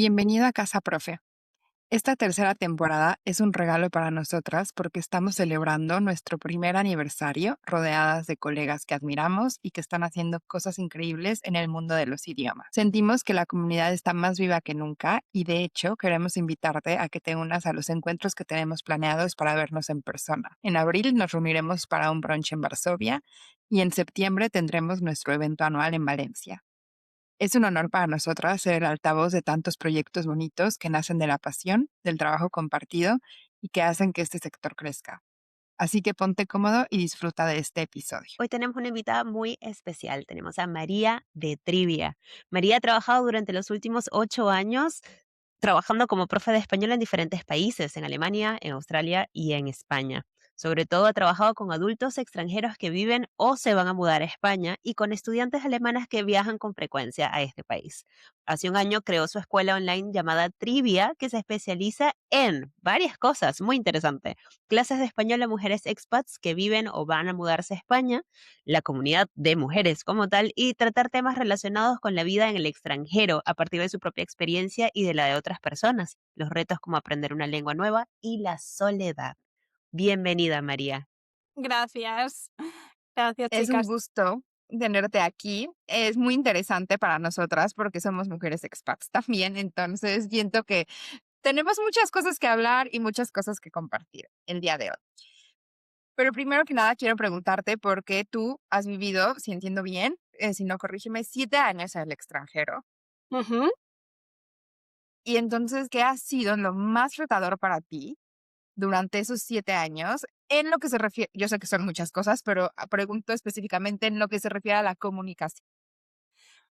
Bienvenido a Casa Profe. Esta tercera temporada es un regalo para nosotras porque estamos celebrando nuestro primer aniversario rodeadas de colegas que admiramos y que están haciendo cosas increíbles en el mundo de los idiomas. Sentimos que la comunidad está más viva que nunca y de hecho queremos invitarte a que te unas a los encuentros que tenemos planeados para vernos en persona. En abril nos reuniremos para un brunch en Varsovia y en septiembre tendremos nuestro evento anual en Valencia. Es un honor para nosotras ser el altavoz de tantos proyectos bonitos que nacen de la pasión, del trabajo compartido y que hacen que este sector crezca. Así que ponte cómodo y disfruta de este episodio. Hoy tenemos una invitada muy especial. Tenemos a María de Trivia. María ha trabajado durante los últimos 8 años trabajando como profe de español en diferentes países, en Alemania, en Australia y en España. Sobre todo ha trabajado con adultos extranjeros que viven o se van a mudar a España y con estudiantes alemanas que viajan con frecuencia a este país. Hace un año creó su escuela online llamada Trivia, que se especializa en varias cosas, muy interesante. Clases de español a mujeres expats que viven o van a mudarse a España, la comunidad de mujeres como tal y tratar temas relacionados con la vida en el extranjero a partir de su propia experiencia y de la de otras personas, los retos como aprender una lengua nueva y la soledad. Bienvenida, María. Gracias. Gracias, Es un chicas. gusto tenerte aquí. Es muy interesante para nosotras porque somos mujeres expats también, entonces siento que tenemos muchas cosas que hablar y muchas cosas que compartir el día de hoy. Pero primero que nada quiero preguntarte por qué tú has vivido, si entiendo bien, si no corrígeme, 7 años en el extranjero. Ujú. Y entonces, ¿qué ha sido lo más retador para ti durante esos 7 años? En lo que se refiere, yo sé que son muchas cosas, pero pregunto específicamente en lo que se refiere a la comunicación.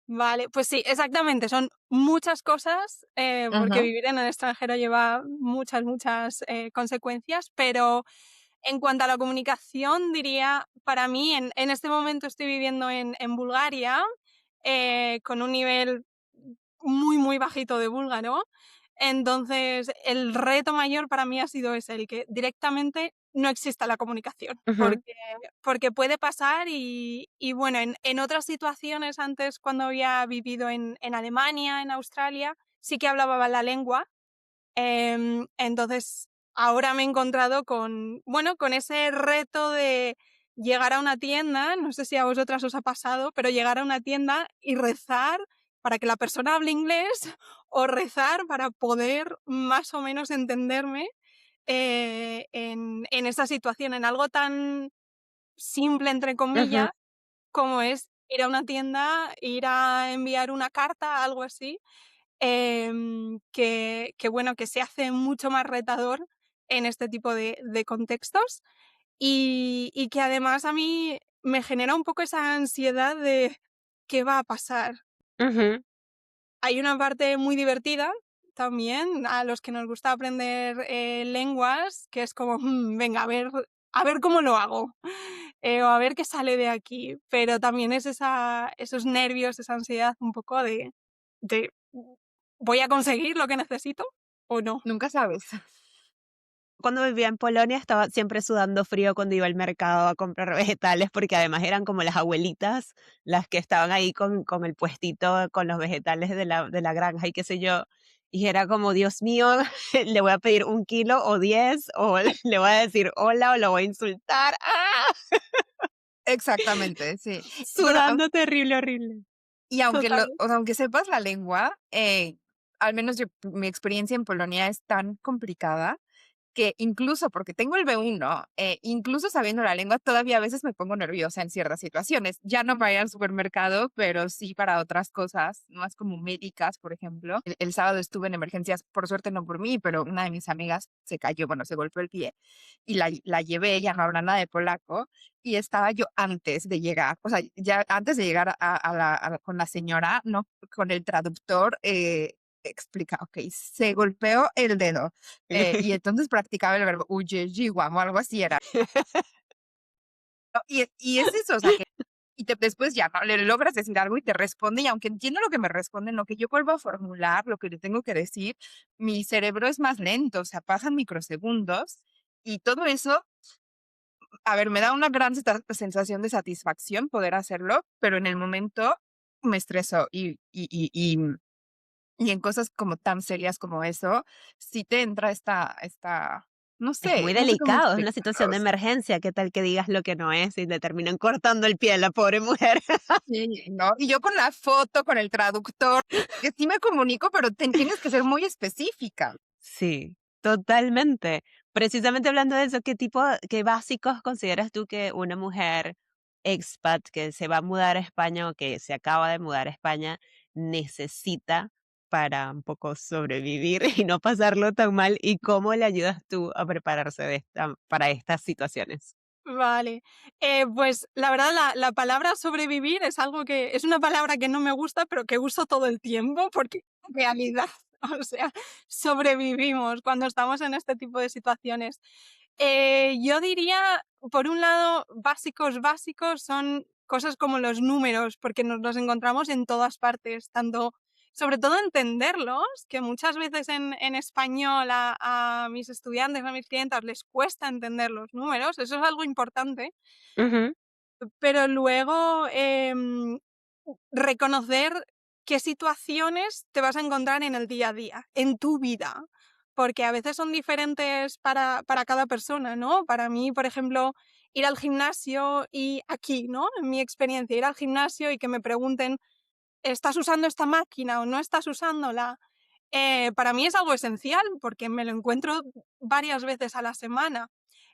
Vale, pues sí, exactamente. Son muchas cosas, porque Ujú, vivir en el extranjero lleva muchas, consecuencias, pero en cuanto a la comunicación, diría, para mí, en este momento estoy viviendo en Bulgaria, con un nivel muy bajito de búlgaro. Entonces, el reto mayor para mí ha sido ese, el que directamente no exista la comunicación, Ujú, porque puede pasar y bueno, en otras situaciones antes, cuando había vivido en Alemania, en Australia, sí que hablaba la lengua. Entonces, ahora me he encontrado con, bueno, con ese reto de llegar a una tienda, no sé si a vosotras os ha pasado, pero llegar a una tienda y rezar para que la persona hable inglés o rezar para poder más o menos entenderme, en esa situación, en algo tan simple, entre ujú. comillas, como es ir a una tienda, ir a enviar una carta, algo así. Que bueno, que se hace mucho más retador en este tipo de contextos y que además a mí me genera un poco esa ansiedad de ¿qué va a pasar? Ujú. Hay una parte muy divertida también, a los que nos gusta aprender, lenguas, que es como, venga, a ver cómo lo hago, o a ver qué sale de aquí. Pero también es esos nervios, esa ansiedad un poco de ¿voy a conseguir lo que necesito o no? nunca sabes. Cuando vivía en Polonia estaba siempre sudando frío cuando iba al mercado a comprar vegetales, porque además eran como las abuelitas las que estaban ahí con el puestito, con los vegetales de la granja y qué sé yo. Y era como, Dios mío, le voy a pedir 1 kilo o 10, o le voy a decir hola o lo voy a insultar. ¡Ah! Exactamente, sí. Bueno, Sudando terrible, horrible. y aunque Total. o sea, aunque sepas la lengua, al menos mi experiencia en Polonia es tan complicada que incluso porque tengo el B1, incluso sabiendo la lengua, todavía a veces me pongo nerviosa en ciertas situaciones. Ya no para ir al supermercado, pero sí para otras cosas, más como médicas, por ejemplo. El sábado estuve en emergencias, por suerte no por mí, pero una de mis amigas se cayó, bueno, se golpeó el pie y la llevé, ya no habla nada de polaco, y estaba yo antes de llegar, o sea, ya antes de llegar con la señora, no, con el traductor, explica, ok, se golpeó el dedo, y entonces practicaba el verbo "ujejiwam" o algo así era, ¿no? Y es eso, o sea, que después ya, ¿no? Le logras decir algo y te responde, y aunque entiendo lo que me responde, en lo que yo vuelvo a formular lo que le tengo que decir, mi cerebro es más lento, o sea, pasan microsegundos, y todo eso, a ver, me da una gran sensación de satisfacción poder hacerlo, pero en el momento me estreso Y en cosas como tan serias como eso, sí te entra no Es muy sé cómo delicado, es una situación explicarlo. de emergencia, ¿qué tal que digas lo que no es y le terminan cortando el pie a la pobre mujer? Sí, ¿no? Y yo con la foto, con el traductor, que sí me comunico, pero tienes que ser muy específica. Sí, totalmente. Precisamente hablando de eso, qué básicos consideras tú que una mujer expat que se va a mudar a España o que se acaba de mudar a España necesita para un poco sobrevivir y no pasarlo tan mal? ¿Y cómo le ayudas tú a prepararse para estas situaciones? Vale, pues la verdad la palabra sobrevivir es algo que es una palabra que no me gusta, pero que uso todo el tiempo porque en realidad, o sea, sobrevivimos cuando estamos en este tipo de situaciones. Yo diría, por un lado, básicos son cosas como los números, porque nos los encontramos en todas partes, tanto sobre todo entenderlos, que muchas veces en español a mis estudiantes, a mis clientas les cuesta entender los números, eso es algo importante, Ujú, pero luego reconocer qué situaciones te vas a encontrar en el día a día, en tu vida, porque a veces son diferentes para cada persona, ¿no? Para mí, por ejemplo, ir al gimnasio y aquí, ¿no? En mi experiencia, ir al gimnasio y que me pregunten, ¿estás usando esta máquina o no estás usándola? Para mí es algo esencial porque me lo encuentro varias veces a la semana.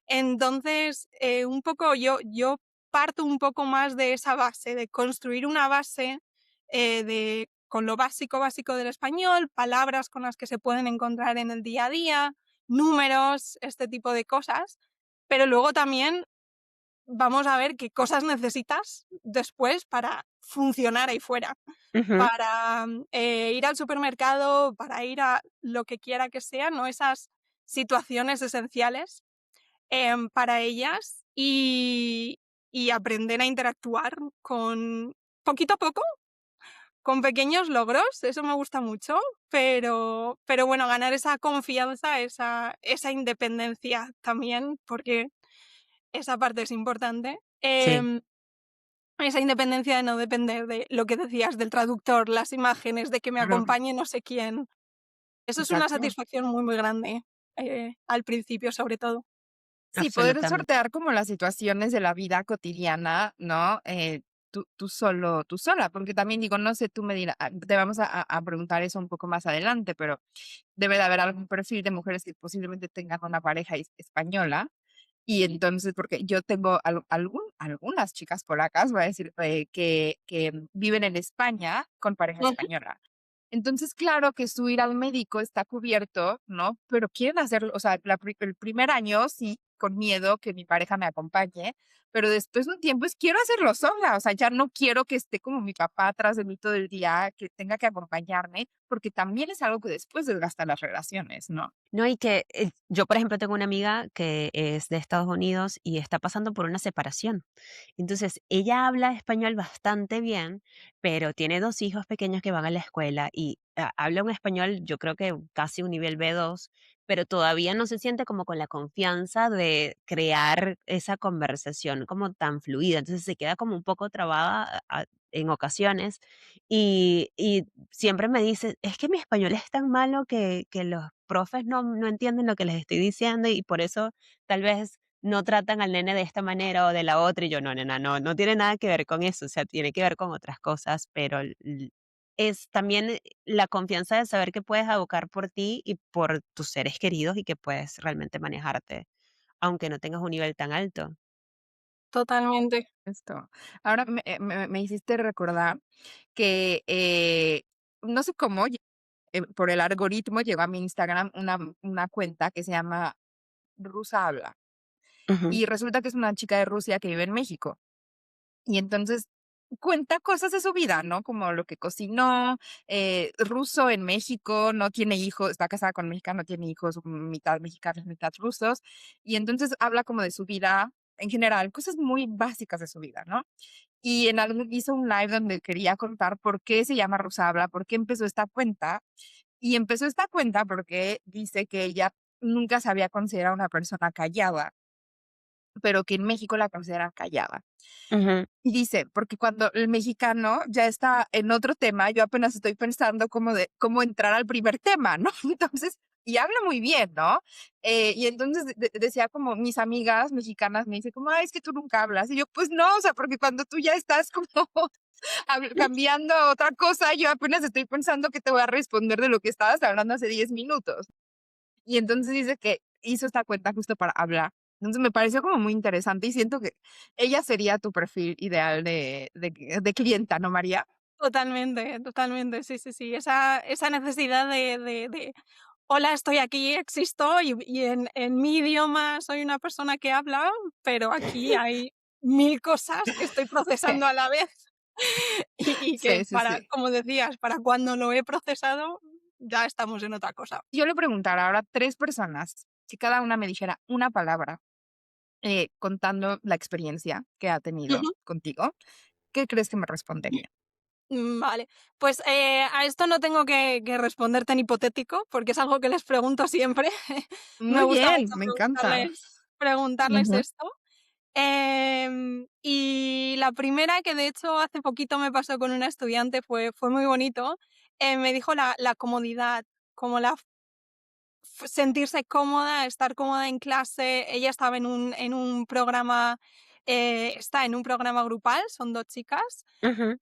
Entonces, un poco yo parto un poco más de esa base, de construir una base con lo básico del español, palabras con las que se pueden encontrar en el día a día, números, este tipo de cosas. Pero luego también vamos a ver qué cosas necesitas después para funcionar ahí fuera, ujú, para ir al supermercado, para ir a lo que quiera que sea, ¿no? Esas situaciones esenciales para ellas y aprender a interactuar con poquito a poco, con pequeños logros, eso me gusta mucho, pero bueno, ganar esa confianza, esa independencia también, porque esa parte es importante. sí, Esa independencia de no depender de lo que decías del traductor, las imágenes, de que me Claro, acompañe no sé quién. Eso es una exacto. satisfacción muy, muy grande, al principio, sobre todo. Sí, poder absolutamente. sortear como las situaciones de la vida cotidiana, ¿no? Tú sola, porque también digo, no sé, tú me dirás, te vamos a preguntar eso un poco más adelante, pero debe de haber algún perfil de mujeres que posiblemente tengan una pareja española. Y entonces, porque yo tengo algunas chicas polacas, voy a decir, que viven en España con pareja Ujú. española. Entonces, claro que su ir al médico está cubierto, ¿no? Pero quieren hacerlo, o sea, el primer año sí, con miedo que mi pareja me acompañe, pero después de un tiempo es quiero hacerlo sola, o sea, ya no quiero que esté como mi papá atrás de mí todo el día, que tenga que acompañarme, porque también es algo que después desgasta las relaciones, ¿no? No, y que yo, por ejemplo, tengo una amiga que es de Estados Unidos y está pasando por una separación. Entonces, ella habla español bastante bien, pero tiene 2 hijos pequeños que van a la escuela y habla un español, yo creo que casi un nivel B2, pero todavía no se siente como con la confianza de crear esa conversación como tan fluida. Entonces, se queda como un poco trabada en ocasiones y siempre me dice: "Es que mi español es tan malo que los profes no entienden lo que les estoy diciendo y por eso tal vez no tratan al nene de esta manera o de la otra", y yo: "No, nena, no tiene nada que ver con eso, o sea, tiene que ver con otras cosas", pero es también la confianza de saber que puedes abocar por ti y por tus seres queridos y que puedes realmente manejarte, aunque no tengas un nivel tan alto. Totalmente. Esto. Ahora me hiciste recordar que, no sé cómo, por el algoritmo llegó a mi Instagram una cuenta que se llama Rusa Habla, Ujú, y resulta que es una chica de Rusia que vive en México. Y entonces cuenta cosas de su vida, ¿no? Como lo que cocinó, ruso en México, no tiene hijos, está casada con un mexicano, tiene hijos, mitad mexicanos, mitad rusos. Y entonces habla como de su vida en general, cosas muy básicas de su vida, ¿no? Y en algún hizo un live donde quería contar por qué se llama Rusa Habla, por qué empezó esta cuenta. Y empezó esta cuenta porque dice que ella nunca se había considerado una persona callada, pero que en México la consideran callada. Ujú. Y dice, porque cuando el mexicano ya está en otro tema, yo apenas estoy pensando cómo entrar al primer tema, ¿no? Entonces, y habla muy bien, ¿no? Y entonces decía como mis amigas mexicanas me dicen como, ay, es que tú nunca hablas. Y yo, pues no, o sea, porque cuando tú ya estás como cambiando a otra cosa, yo apenas estoy pensando que te voy a responder de lo que estabas hablando hace 10 minutos. Y entonces dice que hizo esta cuenta justo para hablar. Entonces me pareció como muy interesante y siento que ella sería tu perfil ideal de clienta, ¿no, María? Totalmente, totalmente, sí, sí, sí. Esa necesidad de hola, estoy aquí, existo y en mi idioma soy una persona que habla, pero aquí hay 1000 cosas que estoy Sí, procesando a la vez y que sí, sí, sí. como decías, para cuando lo he procesado, ya estamos en otra cosa. Yo le preguntara ahora a 3 personas, si cada una me dijera una palabra, contando la experiencia que ha tenido Ujú. contigo, ¿qué crees que me respondería? Vale, pues, a esto no tengo que responder tan hipotético, porque es algo que les pregunto siempre. Me Muy gusta bien, mucho me encanta. preguntarles Ujú. esto. Y la primera, que de hecho hace poquito me pasó con una estudiante, fue muy bonito, me dijo la comodidad, como la sentirse cómoda, estar cómoda en clase. Ella estaba en un programa, está en un programa grupal, son 2 chicas, Ujú.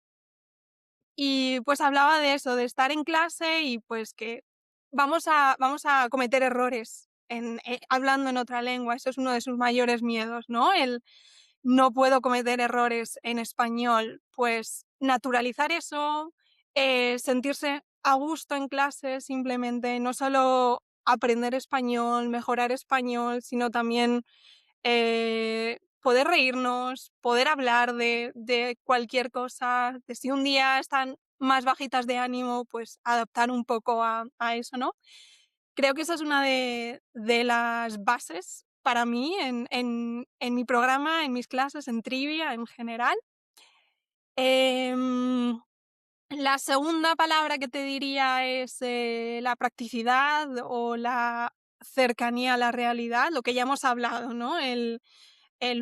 y pues hablaba de eso, de estar en clase y pues que vamos a cometer errores hablando en otra lengua. Eso es uno de sus mayores miedos, ¿no? El no puedo cometer errores en español. Pues naturalizar eso, sentirse a gusto en clase, simplemente, no solo aprender español, mejorar español, sino también poder reírnos, poder hablar de cualquier cosa, de si un día están más bajitas de ánimo, pues adaptar un poco a eso, ¿no? Creo que esa es una de las bases para mí en mi programa, en mis clases, en trivia en general. Em, la segunda palabra que te diría es la practicidad o la cercanía a la realidad, lo que ya hemos hablado, ¿no? El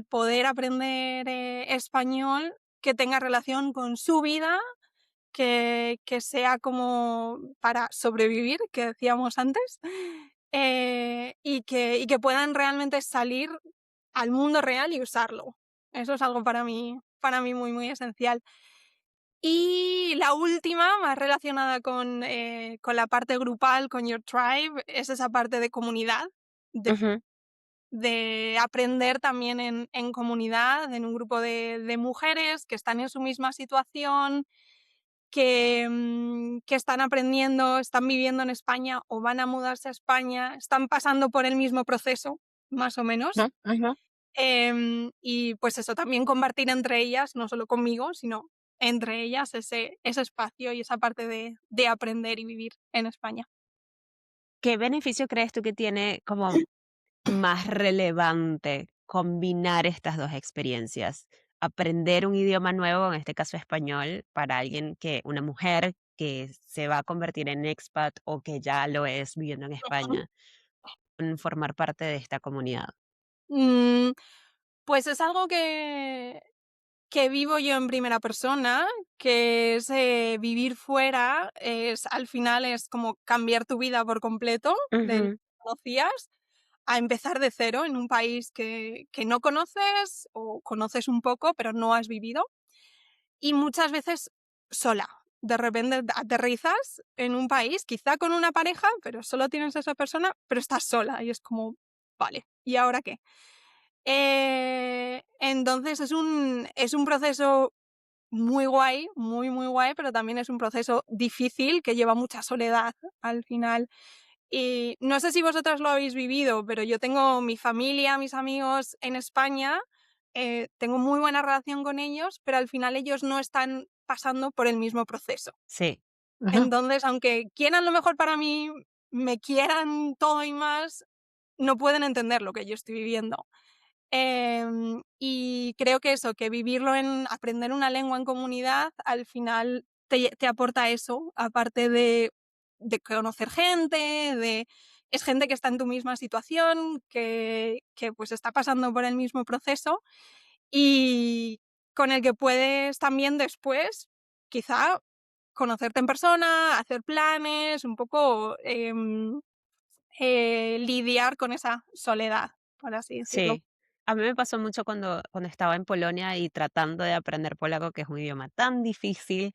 poder aprender español que tenga relación con su vida, que sea como para sobrevivir, que decíamos antes, y que puedan realmente salir al mundo real y usarlo. Eso es algo para mí muy, muy esencial. Y la última, más relacionada con la parte grupal, con Your Tribe, es esa parte de comunidad, Ujú. de aprender también en comunidad, en un grupo de mujeres que están en su misma situación, que están aprendiendo, están viviendo en España o van a mudarse a España, están pasando por el mismo proceso, más o menos. Ajá, ajá. Y pues eso, también compartir entre ellas, no solo conmigo, sino entre ellas ese espacio y esa parte de aprender y vivir en España. ¿Qué beneficio crees tú que tiene como más relevante combinar estas 2 experiencias? Aprender un idioma nuevo, en este caso español, para alguien una mujer que se va a convertir en expat o que ya lo es viviendo en España, en formar parte de esta comunidad. Mm, pues es algo que vivo yo en primera persona, que es vivir fuera, al final es como cambiar tu vida por completo de lo Ujú. que conocías a empezar de cero en un país que no conoces o conoces un poco, pero no has vivido. Y muchas veces sola. De repente aterrizas en un país, quizá con una pareja, pero solo tienes a esa persona, pero estás sola y es como, vale, ¿y ahora qué? Entonces es un proceso muy guay, muy, muy guay, pero también es un proceso difícil que lleva mucha soledad al final. Y no sé si vosotras lo habéis vivido, pero yo tengo mi familia, mis amigos en España, tengo muy buena relación con ellos, pero al final ellos no están pasando por el mismo proceso. Sí. Ajá. Entonces, aunque quieran lo mejor para mí, me quieran todo y más, no pueden entender lo que yo estoy viviendo. Y creo que eso, que vivirlo aprender una lengua en comunidad, al final te aporta eso, aparte de conocer gente, es gente que está en tu misma situación, que pues está pasando por el mismo proceso y con el que puedes también después quizá conocerte en persona, hacer planes, un poco lidiar con esa soledad, por así decirlo. Sí, a mí me pasó mucho cuando estaba en Polonia y tratando de aprender polaco, que es un idioma tan difícil.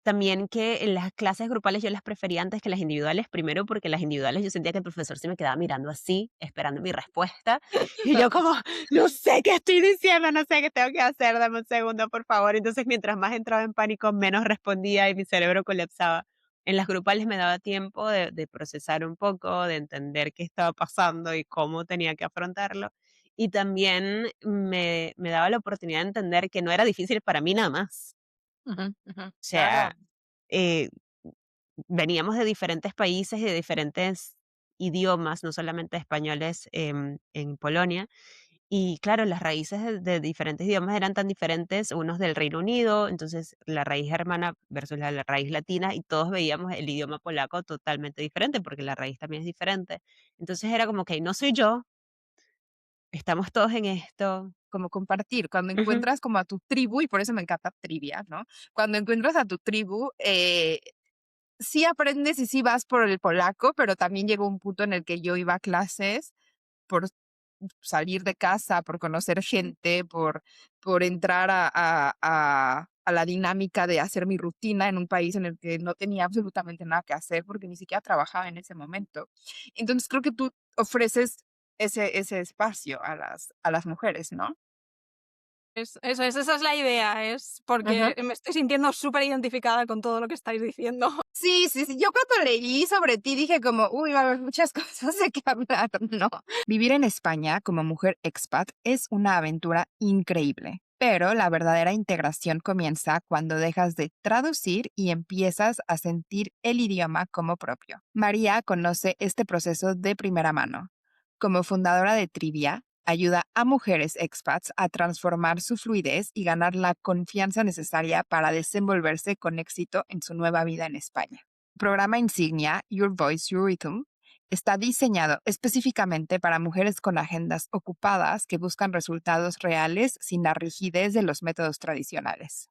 También que en las clases grupales yo las prefería antes que las individuales, primero porque las individuales yo sentía que el profesor se me quedaba mirando así, esperando mi respuesta, y yo como, no sé qué estoy diciendo, no sé qué tengo que hacer, dame un segundo, por favor. Entonces, mientras más entraba en pánico, menos respondía y mi cerebro colapsaba. En las grupales me daba tiempo de procesar un poco, de entender qué estaba pasando y cómo tenía que afrontarlo. Y también me daba la oportunidad de entender que no era difícil para mí nada más. Ujú, ujú, O sea, claro. eh, veníamos de diferentes países y de diferentes idiomas, no solamente españoles, en Polonia. Y claro, las raíces de diferentes idiomas eran tan diferentes, unos del Reino Unido, entonces la raíz germana versus la raíz latina, y todos veíamos el idioma polaco totalmente diferente, porque la raíz también es diferente. Entonces era como que no soy yo, estamos todos en esto. Como compartir, cuando Ujú, encuentras como a tu tribu, y por eso me encanta trivia, ¿no? Cuando encuentras a tu tribu, sí aprendes y sí vas por el polaco, pero también llegó un punto en el que yo iba a clases por salir de casa, por conocer gente, por entrar a la dinámica de hacer mi rutina en un país en el que no tenía absolutamente nada que hacer porque ni siquiera trabajaba en ese momento. Entonces creo que tú ofreces ese espacio a las mujeres, ¿no? Eso es, esa es la idea, es porque me estoy sintiendo súper identificada con todo lo que estáis diciendo. Sí, sí, sí. Yo cuando leí sobre ti dije como, uy, va a haber muchas cosas de qué hablar, ¿no? Vivir en España como mujer expat es una aventura increíble, pero la verdadera integración comienza cuando dejas de traducir y empiezas a sentir el idioma como propio. María conoce este proceso de primera mano. Como fundadora de Trivia, ayuda a mujeres expats a transformar su fluidez y ganar la confianza necesaria para desenvolverse con éxito en su nueva vida en España. El programa insignia Your Voice, Your Rhythm está diseñado específicamente para mujeres con agendas ocupadas que buscan resultados reales sin la rigidez de los métodos tradicionales.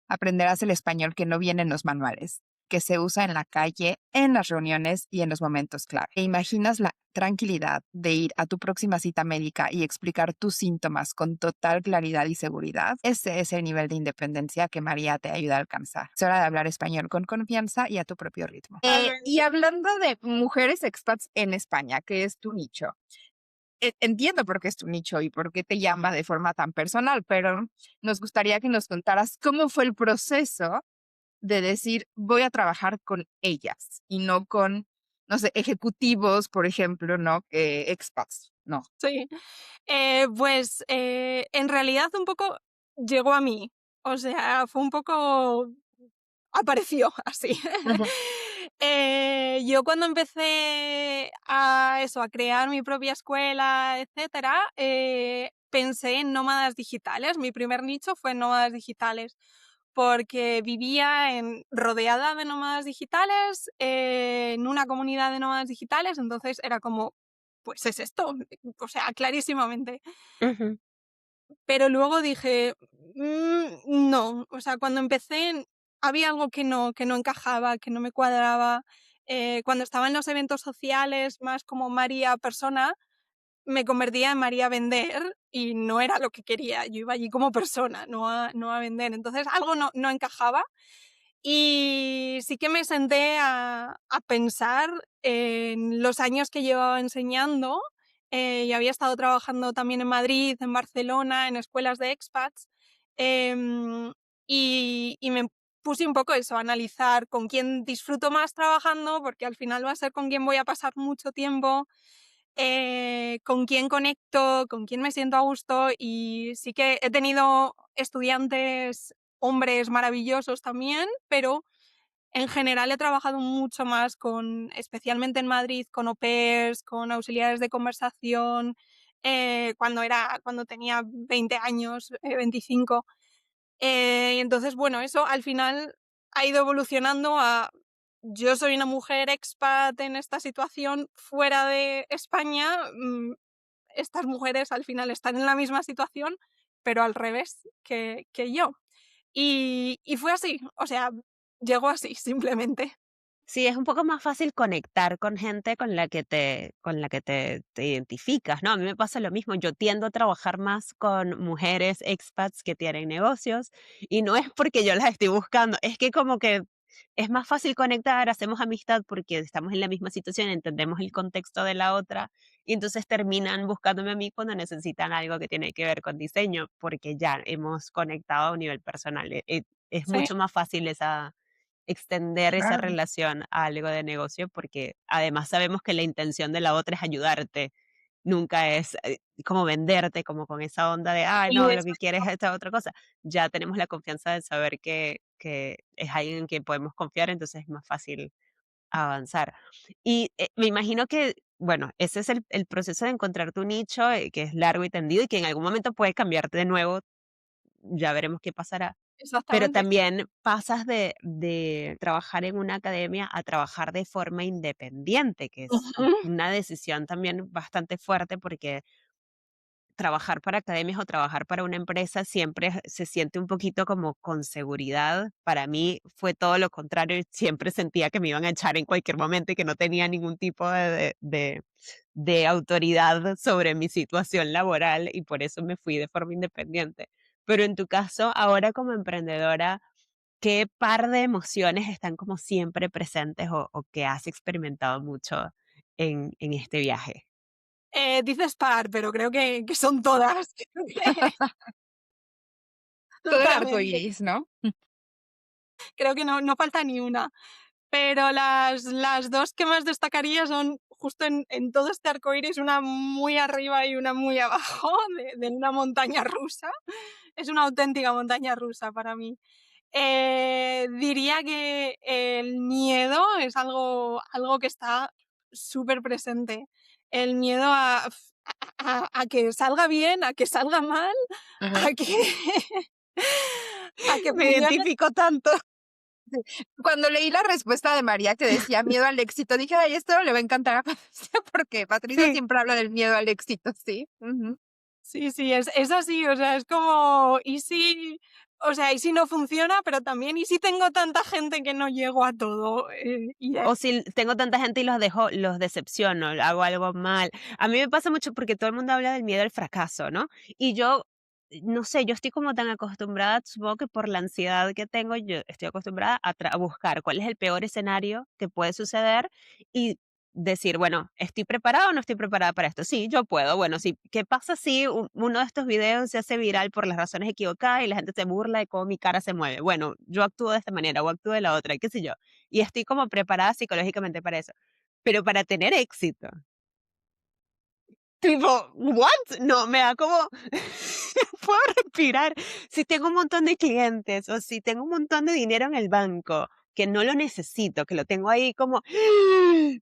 Aprenderás el español que no viene en los manuales, que se usa en la calle, en las reuniones y en los momentos clave. ¿Te imaginas la tranquilidad de ir a tu próxima cita médica y explicar tus síntomas con total claridad y seguridad? Ese es el nivel de independencia que María te ayuda a alcanzar. Es hora de hablar español con confianza y a tu propio ritmo. Y Totalmente. hablando de mujeres expats en España, que es tu nicho, entiendo por qué es tu nicho y por qué te llama de forma tan personal, pero nos gustaría que nos contaras cómo fue el proceso de decir, voy a trabajar con ellas y no con, no sé, ejecutivos, por ejemplo, ¿no? Expats, no. Sí. Pues en realidad un poco llegó a mí. O sea, fue un poco apareció así. Ujú, Yo cuando empecé a eso, a crear mi propia escuela, etcétera, pensé en nómadas digitales. Mi primer nicho fue en nómadas digitales, porque vivía rodeada de nómadas digitales, en una comunidad de nómadas digitales, entonces era como, pues es esto, o sea, clarísimamente. ujú, Pero luego dije: no". O sea, cuando empecé había algo que no encajaba, que no me cuadraba. Cuando estaba en los eventos sociales, más como María persona, me convertía en María vender y no era lo que quería. Yo iba allí como persona, no a vender. Entonces algo no encajaba y sí que me senté a pensar en los años que llevaba enseñando, y había estado trabajando también en Madrid, en Barcelona, en escuelas de expats, em, y me puse un poco eso, a analizar con quién disfruto más trabajando, porque al final va a ser con quién voy a pasar mucho tiempo, con quién conecto, con quién me siento a gusto, y sí que he tenido estudiantes hombres maravillosos también, pero en general he trabajado mucho más con, especialmente en Madrid, con au pairs, con auxiliares de conversación, cuando tenía 20 años, 25. Y entonces, bueno, eso al final ha ido evolucionando a yo soy una mujer expat en esta situación fuera de España, estas mujeres al final están en la misma situación, pero al revés que yo. Y fue así, o sea, llegó así, simplemente. Sí, es un poco más fácil conectar con gente con la que te identificas, ¿no? A mí me pasa lo mismo, yo tiendo a trabajar más con mujeres expats que tienen negocios y no es porque yo las estoy buscando, es que como que es más fácil conectar, hacemos amistad porque estamos en la misma situación, entendemos el contexto de la otra y entonces terminan buscándome a mí cuando necesitan algo que tiene que ver con diseño, porque ya hemos conectado a un nivel personal. Es Sí, mucho más fácil extender esa Claro. relación a algo de negocio, porque además sabemos que la intención de la otra es ayudarte, nunca es como venderte, como con esa onda de, ay, y no, lo que quieres exacto. es esta otra cosa. Ya tenemos la confianza de saber que es alguien en quien podemos confiar, entonces es más fácil avanzar. Y me imagino que, bueno, ese es el proceso de encontrar tu nicho, que es largo y tendido y que en algún momento puede cambiarte de nuevo, ya veremos qué pasará, pero Exactamente. también pasas de trabajar en una academia a trabajar de forma independiente, que es Ujú. una decisión también bastante fuerte, porque trabajar para academias o trabajar para una empresa siempre se siente un poquito como con seguridad. Para mí fue todo lo contrario, y siempre sentía que me iban a echar en cualquier momento y que no tenía ningún tipo de autoridad sobre mi situación laboral y por eso me fui de forma independiente. Pero en tu caso, ahora como emprendedora, ¿qué par de emociones están como siempre presentes o que has experimentado mucho en este viaje? Dices par, pero creo que son todas. Todo el Totalmente. arcoíris, ¿no? Creo que no falta ni una. Pero las 2 que más destacaría son justo en todo este arco iris, una muy arriba y una muy abajo de una montaña rusa. Es una auténtica montaña rusa para mí. Diría que el miedo es algo que está súper presente. El miedo a que salga bien, a que salga mal, Ajá. a que a que Me funcione. identifico tanto. Cuando leí la respuesta de María que decía miedo al éxito, dije: "Ay, esto le va a encantar a Patricia", porque Patricia Sí. siempre habla del miedo al éxito, sí. Ujú. Sí, sí, es así, o sea, es como, ¿y si, o sea, y si no funciona? Pero también, ¿y si tengo tanta gente que no llego a todo? O si tengo tanta gente y los decepciono, hago algo mal. A mí me pasa mucho porque todo el mundo habla del miedo al fracaso, ¿no? Y yo, no sé, yo estoy como tan acostumbrada, supongo que por la ansiedad que tengo, yo estoy acostumbrada a buscar cuál es el peor escenario que puede suceder y decir, bueno, ¿estoy preparada o no estoy preparada para esto? Sí, yo puedo. Bueno, sí, ¿qué pasa si uno de estos videos se hace viral por las razones equivocadas y la gente se burla de cómo mi cara se mueve? Bueno, yo actúo de esta manera o actúo de la otra, qué sé yo, y estoy como preparada psicológicamente para eso. Pero para tener éxito, tipo, ¿what? No, me da como, no puedo respirar. Si tengo un montón de clientes o si tengo un montón de dinero en el banco, que no lo necesito, que lo tengo ahí como,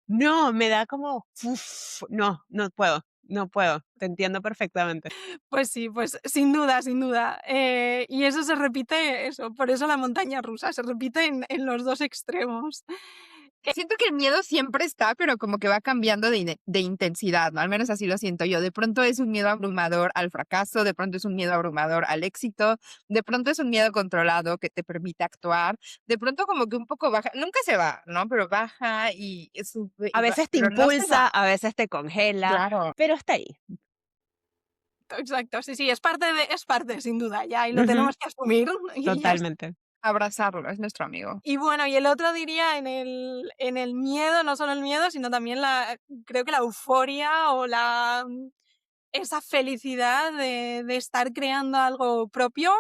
no, me da como, uf, no, no puedo, no puedo, te entiendo perfectamente. Pues sí, pues sin duda, sin duda. Y eso se repite, eso, por eso la montaña rusa, se repite en los dos extremos. Siento que el miedo siempre está, pero como que va cambiando de intensidad, ¿no? Al menos así lo siento yo. De pronto es un miedo abrumador al fracaso, de pronto es un miedo abrumador al éxito, de pronto es un miedo controlado que te permite actuar, de pronto como que un poco baja, nunca se va, ¿no? Pero baja y sube A y va, veces te pero no se impulsa, va. a veces te congela, Claro. pero está ahí. Exacto, sí, sí, es parte, sin duda, ya, y lo Ujú, tenemos que asumir y ya está. totalmente. Abrazarlo, es nuestro amigo. Y bueno, y el otro diría en el miedo, no solo el miedo, sino también creo que la euforia o esa felicidad de estar creando algo propio,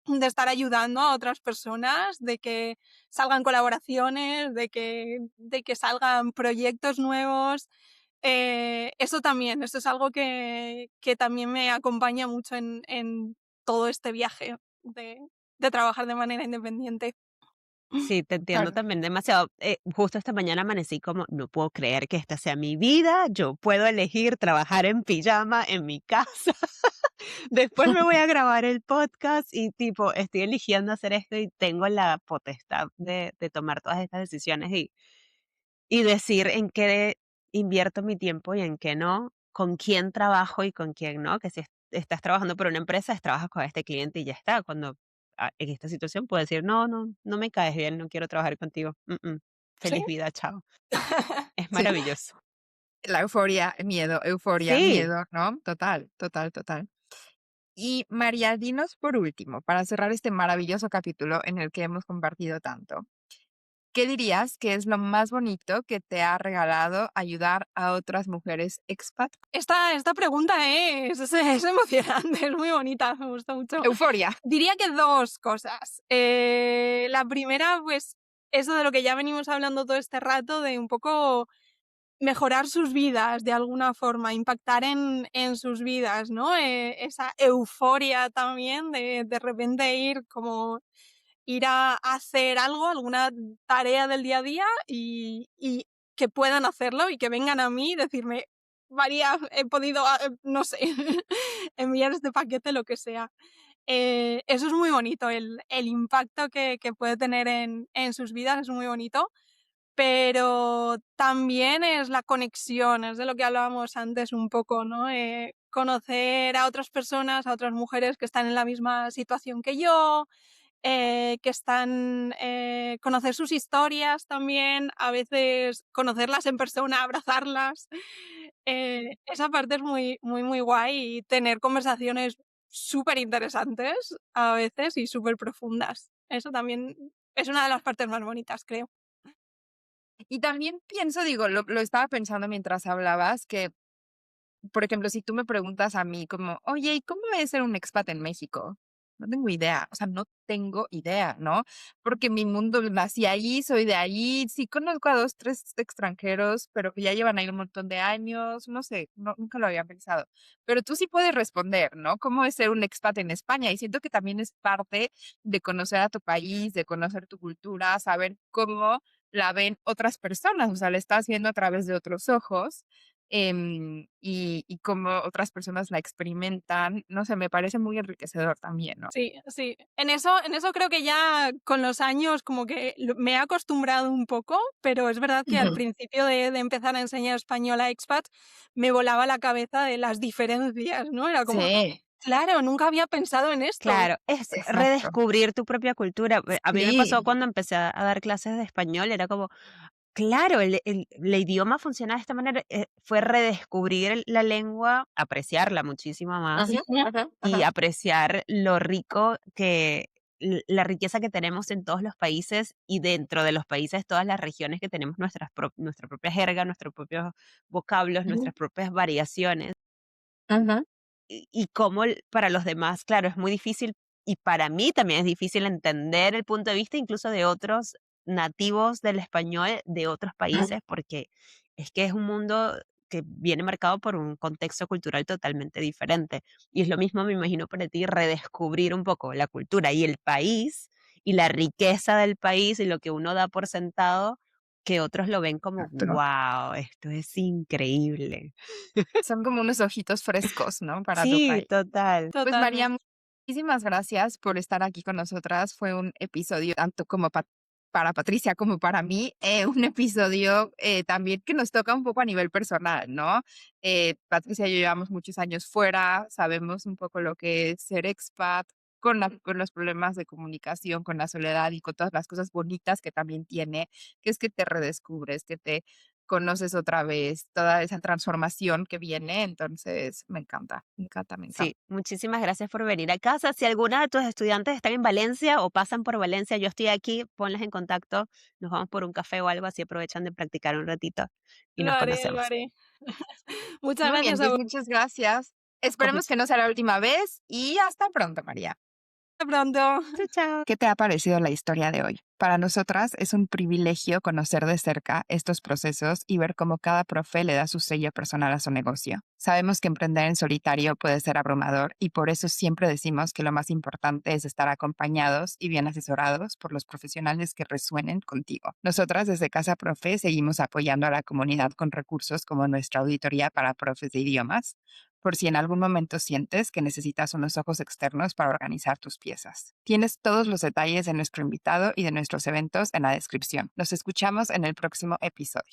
de estar ayudando a otras personas, de que salgan colaboraciones, de que salgan proyectos nuevos. Eso también, eso es algo que también me acompaña mucho en todo este viaje de trabajar de manera independiente. Sí, te entiendo Claro. también demasiado. Justo esta mañana amanecí como, no puedo creer que esta sea mi vida, yo puedo elegir trabajar en pijama en mi casa. Después me voy a grabar el podcast y tipo, estoy eligiendo hacer esto y tengo la potestad de tomar todas estas decisiones y decir en qué invierto mi tiempo y en qué no, con quién trabajo y con quién no, que si estás trabajando por una empresa, trabajas con este cliente y ya está. Cuando en esta situación puedo decir, no, no, no me caes bien, no quiero trabajar contigo. ¿Sí? Feliz vida, chao. Es Sí, maravilloso. la euforia, Sí, miedo, ¿no? Total, total, total. Y María, dinos por último, para cerrar este maravilloso capítulo en el que hemos compartido tanto, ¿qué dirías que es lo más bonito que te ha regalado ayudar a otras mujeres expat? Esta pregunta es emocionante, es muy bonita, me gusta mucho. Euforia. Diría que dos cosas. La primera, pues, eso de lo que ya venimos hablando todo este rato, de un poco mejorar sus vidas de alguna forma, impactar en sus vidas, ¿no? Esa euforia también de repente ir a hacer algo, alguna tarea del día a día y que puedan hacerlo y que vengan a mí y decirme, María, he podido, no sé, enviar este paquete, lo que sea. Eso es muy bonito, el impacto que puede tener en sus vidas es muy bonito, pero también es la conexión, es de lo que hablábamos antes un poco, ¿no? Conocer a otras personas, a otras mujeres que están en la misma situación que yo, que están, conocer sus historias también, a veces conocerlas en persona, abrazarlas. Esa parte es muy, muy, muy guay y tener conversaciones súper interesantes a veces y súper profundas. Eso también es una de las partes más bonitas, creo. Y también pienso, digo, lo estaba pensando mientras hablabas, que, por ejemplo, si tú me preguntas a mí como, oye, ¿y cómo es ser un expat en México? No tengo idea, o sea, no tengo idea, ¿no? Porque mi mundo nací ahí, soy de ahí, sí conozco a 2, 3 extranjeros, pero que ya llevan ahí un montón de años, no sé, nunca lo había pensado. Pero tú sí puedes responder, ¿no? ¿Cómo es ser un expat en España? Y siento que también es parte de conocer a tu país, de conocer tu cultura, saber cómo la ven otras personas, o sea, la estás viendo a través de otros ojos, y cómo otras personas la experimentan, no sé, me parece muy enriquecedor también, ¿no? Sí, sí. En eso creo que ya con los años como que me he acostumbrado un poco, pero es verdad que al Ujú. principio de empezar a enseñar español a expats me volaba la cabeza de las diferencias, ¿no? Era como, Sí, claro, nunca había pensado en esto. claro, es exacto. redescubrir tu propia cultura. A mí me pasó Sí, cuando empecé a dar clases de español, era como, claro, el idioma funciona de esta manera, fue redescubrir la lengua, apreciarla muchísimo más ujú, ajá, y ajá. apreciar lo rico la riqueza que tenemos en todos los países y dentro de los países, todas las regiones que tenemos nuestra propia jerga, nuestros propios vocablos, Ujú, nuestras propias variaciones ajá. y cómo para los demás, claro, es muy difícil y para mí también es difícil entender el punto de vista incluso de otros nativos del español de otros países, porque es que es un mundo que viene marcado por un contexto cultural totalmente diferente. Y es lo mismo, me imagino, para ti, redescubrir un poco la cultura y el país y la riqueza del país y lo que uno da por sentado, que otros lo ven como, Exacto. wow, esto es increíble. Son como unos ojitos frescos, ¿no? Para tu Sí, país. total. Pues, María, Totalmente. muchísimas gracias por estar aquí con nosotras. Fue un episodio tanto como para Patricia como para mí, un episodio, también que nos toca un poco a nivel personal, ¿no? Patricia y yo llevamos muchos años fuera, sabemos un poco lo que es ser expat, con los problemas de comunicación, con la soledad y con todas las cosas bonitas que también tiene, que es que te redescubres, que te conoces otra vez, toda esa transformación que viene. Entonces, me encanta, me encanta, me encanta. Sí, muchísimas gracias por venir a casa. Si alguna de tus estudiantes están en Valencia o pasan por Valencia, yo estoy aquí, ponlas en contacto, nos vamos por un café o algo así, aprovechan de practicar un ratito y Lo nos haré, lo conocemos. haré. Muchas Muy bien, gracias a pues vos. muchas gracias. Con Esperemos mucho. que no sea la última vez y hasta pronto, María. Hasta pronto. Chao, chao. ¿Qué te ha parecido la historia de hoy? Para nosotras es un privilegio conocer de cerca estos procesos y ver cómo cada profe le da su sello personal a su negocio. Sabemos que emprender en solitario puede ser abrumador y por eso siempre decimos que lo más importante es estar acompañados y bien asesorados por los profesionales que resuenen contigo. Nosotras desde Casa Profe seguimos apoyando a la comunidad con recursos como nuestra auditoría para profes de idiomas, por si en algún momento sientes que necesitas unos ojos externos para organizar tus piezas. Tienes todos los detalles de nuestro invitado y de nuestros eventos en la descripción. Nos escuchamos en el próximo episodio.